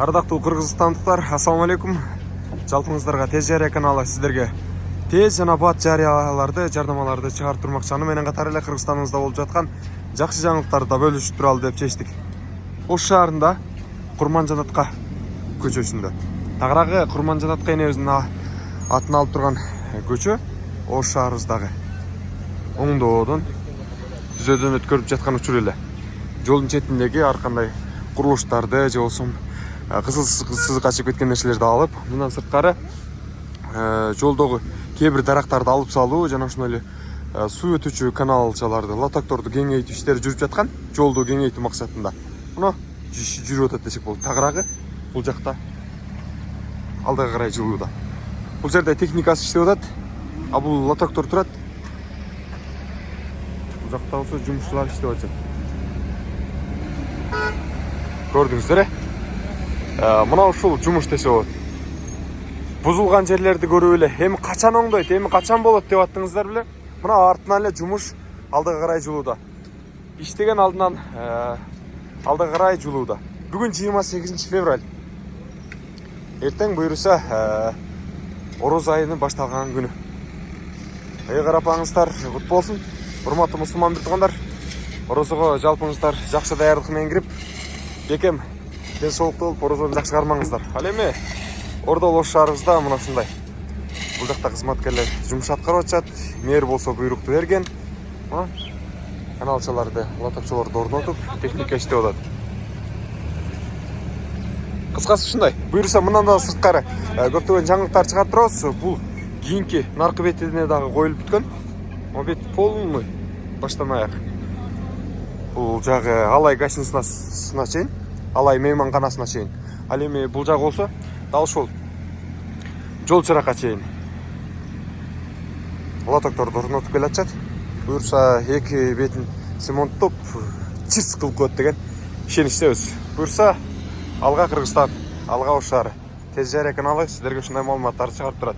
Ардактуу кыргызстандыктар, ассаламу алейкум. Жалпыңыздарга Тез Жарыя каналы сиздерге тез жана бат жарыяларды, жардамаларды чыгарып турмакчы. Менен катар эле Кыргызстаныбызда болуп жаткан жакшы жаңылыктарды бөлүшүп туралы деп чечтик. Ош шаарында Курманжанатка көчөсүндө. Тагыраагы Курманжанатка энебиздин атын алып турган көчө Ош шаарыбыздагы оңдоодон түзөөдөн өткөрүп жаткан учур эле. Жолдун четиндеги ар кандай курулуштарды же болбосо кызыл сызык ачып кеткен нерселерди алып, мындан сырткары жолдогу кээ бир дарактарды алып салуу жана ошондой эле суу өтүүчү каналчаларды, лотокторду кеңейтүү иштери жүрүп жаткан, жолду кеңейтүү максатында. Мына жүрүп атат десек болот. Тагыраагы бул жакта алдыга карай жылууда. Бул жерде техникасы иштеп атат, а бул лотоктор турат. Бул жакта болсо жумушчулар иштеп атат. Көрдүңүздөр, мына ушул жумуш десе болот. Бузулган жерлерди көрүп эле, эми качан оңдойт, эми качан болот деп аттыңыздар беле? Мына артынан эле жумуш алдыга карай жылууда. Иштеген алдынан алдыга карай жылууда. Бүгүн 28 февраль. Эртең буюрса Ороз айынын башталган күнү. Карапаңыздар кут болсун. Урматтуу мусулман биртугандар, Орозого жалпыңыздар жакшы даярдык менен кирип, бекем ден соолуктуу болуп, орозону жакшы кармаңыздар. Ал эми Ордол Ош шаарыбызда мына ушундай. Бул жакта кызматкерлер жумуш аткарып атышат. Мэр болсо буйрукту берген. Каналчаларды, лотокчолорду орнотуп, техника иштеп атат. Кыскасы ушундай. Буйруса мындан да сырткары көптөгөн жаңылыктар чыгарып турабыз. Бул кийинки наркы бетине дагы коюлуп бүткөн. О бет полный баштан аяк. Бул жагы Алай гостиницасына чейин, Алай мейманканасына чейин. Ал эми бул жагы болсо дал ушул жол чыракка чейин лотокторду орнотуп келатышат. Буюрса эки бетин цементтоп чирс кылып коет деген ишеничтебиз. Буюрса алга Кыргызстан, алга Ош шаары. Тез Жарыя каналы сиздерге ушундай маалыматтарды чыгарып турат.